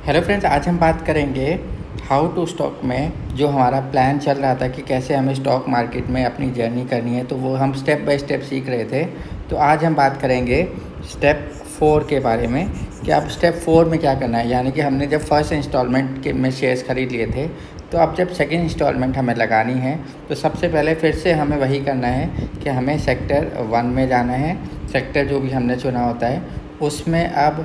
Hello friends, आज हम बात करेंगे हाउ टू स्टॉक में जो हमारा प्लान चल रहा था कि कैसे हमें स्टॉक मार्केट में अपनी जर्नी करनी है, तो वो हम स्टेप बाय स्टेप सीख रहे थे। तो आज हम बात करेंगे स्टेप 4 के बारे में कि अब स्टेप 4 में क्या करना है। यानी कि हमने जब फर्स्ट इंस्टॉलमेंट के में शेयर्स ख़रीद लिए थे, तो अब जब सेकेंड इंस्टॉलमेंट हमें लगानी है तो सबसे पहले फिर से हमें वही करना है कि हमें सेक्टर 1 में जाना है। सेक्टर जो भी हमने चुना होता है उसमें अब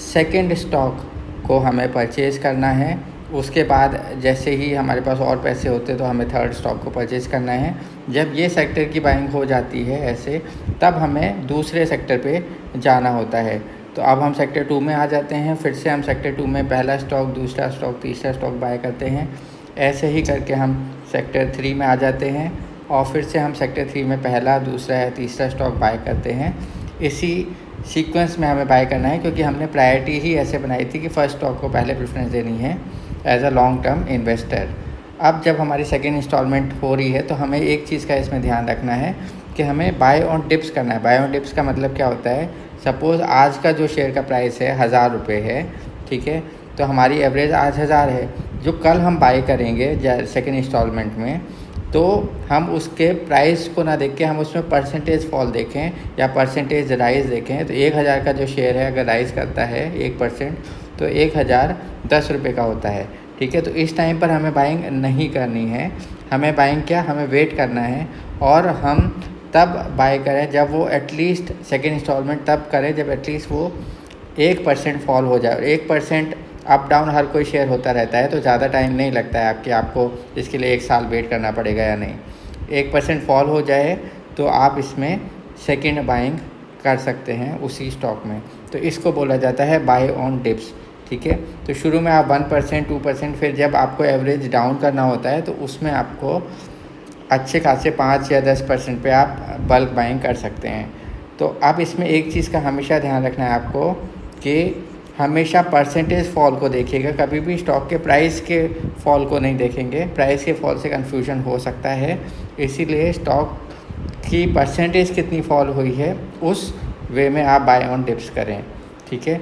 सेकेंड स्टॉक को हमें परचेज़ करना है। उसके बाद जैसे ही हमारे पास और पैसे होते तो हमें थर्ड स्टॉक को परचेज़ करना है। जब ये सेक्टर की बाइंग हो जाती है ऐसे, तब हमें दूसरे सेक्टर पे जाना होता है। तो अब हम सेक्टर 2 में आ जाते हैं। फिर से हम सेक्टर 2 में पहला स्टॉक, दूसरा स्टॉक, तीसरा स्टॉक बाय करते हैं। ऐसे ही करके हम सेक्टर 3 में आ जाते हैं और फिर से हम सेक्टर 3 में पहला, दूसरा या तीसरा स्टॉक बाय करते हैं। इसी सीक्वेंस में हमें बाय करना है, क्योंकि हमने प्रायोरिटी ही ऐसे बनाई थी कि फ़र्स्ट स्टॉक को पहले प्रेफरेंस देनी है as a long term investor. अब जब हमारी सेकेंड इंस्टॉलमेंट हो रही है तो हमें एक चीज़ का इसमें ध्यान रखना है कि हमें बाय ऑन डिप्स करना है। बाय ऑन डिप्स का मतलब क्या होता है? सपोज़ आज का जो शेयर का प्राइस है 1000 रुपये है, ठीक है, तो हमारी एवरेज आज 1000 है। जो कल हम बाय करेंगे सेकेंड इंस्टॉलमेंट में, तो हम उसके प्राइस को ना देख के हम उसमें परसेंटेज फॉल देखें या परसेंटेज राइज़ देखें। तो 1000 का जो शेयर है अगर राइज़ करता है 1%, तो 1000 10 रुपये का होता है, ठीक है। तो इस टाइम पर हमें बाइंग नहीं करनी है। हमें बाइंग क्या, हमें वेट करना है और हम तब बाय करें जब वो एटलीस्ट सेकेंड इंस्टॉलमेंट तब करें जब एटलीस्ट वो 1% फॉल हो जाए। 1% अप डाउन हर कोई शेयर होता रहता है, तो ज़्यादा टाइम नहीं लगता है आपको इसके लिए 1 साल वेट करना पड़ेगा या नहीं। 1% फॉल हो जाए तो आप इसमें सेकेंड बाइंग कर सकते हैं उसी स्टॉक में। तो इसको बोला जाता है बाय ऑन डिप्स, ठीक है। तो शुरू में आप 1%, 2%, फिर जब आपको एवरेज डाउन करना होता है तो उसमें आपको अच्छे खासे 5 या 10% पे आप बल्क बाइंग कर सकते हैं। तो अब इसमें एक चीज़ का हमेशा ध्यान रखना है आपको कि हमेशा परसेंटेज फॉल को देखिएगा, कभी भी स्टॉक के प्राइस के फॉल को नहीं देखेंगे। प्राइस के फॉल से कन्फ्यूजन हो सकता है, इसीलिए स्टॉक की परसेंटेज कितनी फॉल हुई है उस वे में आप बाय ऑन डिप्स करें, ठीक है।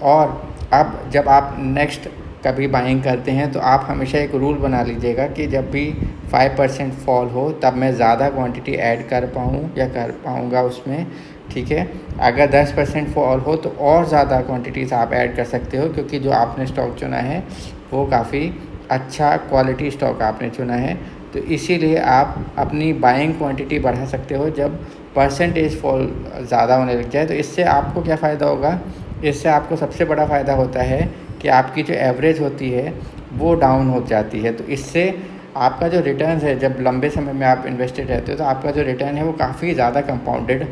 और अब जब आप नेक्स्ट कभी बाइंग करते हैं तो आप हमेशा एक रूल बना लीजिएगा कि जब भी 5% फॉल हो तब मैं ज़्यादा क्वांटिटी ऐड कर पाऊँ या कर पाऊँगा उसमें, ठीक है। अगर 10% फॉल हो तो और ज़्यादा क्वांटिटीज़ आप ऐड कर सकते हो, क्योंकि जो आपने स्टॉक चुना है वो काफ़ी अच्छा क्वालिटी स्टॉक आपने चुना है। तो इसीलिए आप अपनी बाइंग क्वांटिटी बढ़ा सकते हो जब परसेंटेज फॉल ज़्यादा होने लग जाए। तो इससे आपको क्या फ़ायदा होगा? इससे आपको सबसे बड़ा फ़ायदा होता है कि आपकी जो एवरेज होती है वो डाउन हो जाती है। तो इससे आपका जो रिटर्न है, जब लंबे समय में आप इन्वेस्टेड रहते हो तो आपका जो रिटर्न है वो काफ़ी ज़्यादा कंपाउंडेड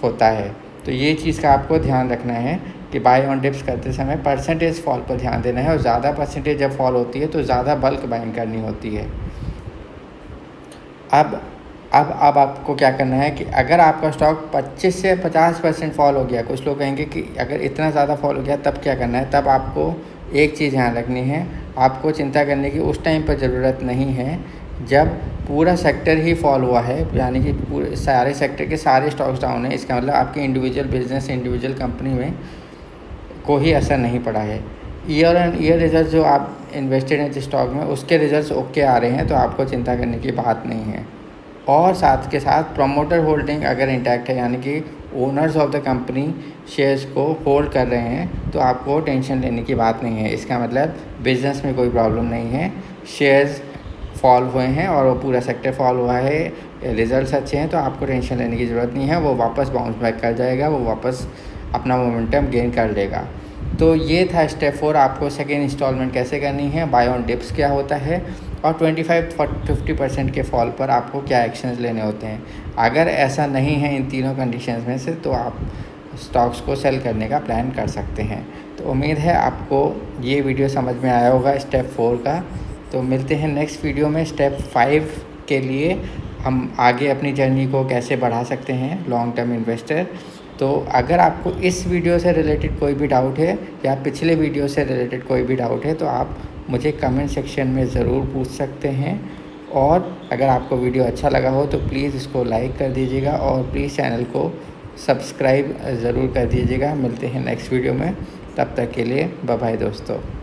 होता है। तो ये चीज़ का आपको ध्यान रखना है कि बाय ऑन डिप्स करते समय परसेंटेज फॉल पर ध्यान देना है, और ज़्यादा परसेंटेज जब फॉल होती है तो ज़्यादा बल्क बाइंग करनी होती है। अब आपको क्या करना है कि अगर आपका स्टॉक 25 से 50% फॉल हो गया, कुछ लोग कहेंगे कि अगर इतना ज़्यादा फॉल हो गया तब क्या करना है? तब आपको एक चीज़ ध्यान रखनी है, आपको चिंता करने की उस टाइम पर ज़रूरत नहीं है जब पूरा सेक्टर ही फॉल हुआ है, यानी कि पूरे सारे सेक्टर के सारे स्टॉक्स डाउन है। इसका मतलब आपके इंडिविजुअल बिजनेस, इंडिविजुअल कंपनी में कोई असर नहीं पड़ा है। ईयर ऑन ईयर रिजल्ट जो आप इन्वेस्टेड हैं जिस स्टॉक में, उसके रिजल्ट्स ओके आ रहे हैं, तो आपको चिंता करने की बात नहीं है। और साथ के साथ प्रमोटर होल्डिंग अगर इंटैक्ट है, यानी कि owners of the company shares को होल्ड कर रहे हैं, तो आपको टेंशन लेने की बात नहीं है। इसका मतलब बिज़नेस में कोई प्रॉब्लम नहीं है। शेयर्स फॉल हुए हैं और वो पूरा सेक्टर फॉल हुआ है, रिजल्ट्स अच्छे हैं, तो आपको टेंशन लेने की ज़रूरत नहीं है। वो वापस बाउंस बैक कर जाएगा, वो वापस अपना मोमेंटम गेन कर लेगा। तो ये था स्टेप 4, आपको सेकेंड इंस्टॉलमेंट कैसे करनी है, बाय ऑन डिप्स क्या होता है, और 25-50% के फॉल पर आपको क्या एक्शंस लेने होते हैं। अगर ऐसा नहीं है इन तीनों कंडीशंस में से, तो आप स्टॉक्स को सेल करने का प्लान कर सकते हैं। तो उम्मीद है आपको ये वीडियो समझ में आया होगा स्टेप 4 का। तो मिलते हैं नेक्स्ट वीडियो में स्टेप 5 के लिए, हम आगे अपनी जर्नी को कैसे बढ़ा सकते हैं लॉन्ग टर्म इन्वेस्टर। तो अगर आपको इस वीडियो से रिलेटेड कोई भी डाउट है या पिछले वीडियो से रिलेटेड कोई भी डाउट है, तो आप मुझे कमेंट सेक्शन में ज़रूर पूछ सकते हैं। और अगर आपको वीडियो अच्छा लगा हो तो प्लीज़ इसको लाइक कर दीजिएगा और प्लीज़ चैनल को सब्सक्राइब ज़रूर कर दीजिएगा। मिलते हैं नेक्स्ट वीडियो में, तब तक के लिए बाय बाय दोस्तों।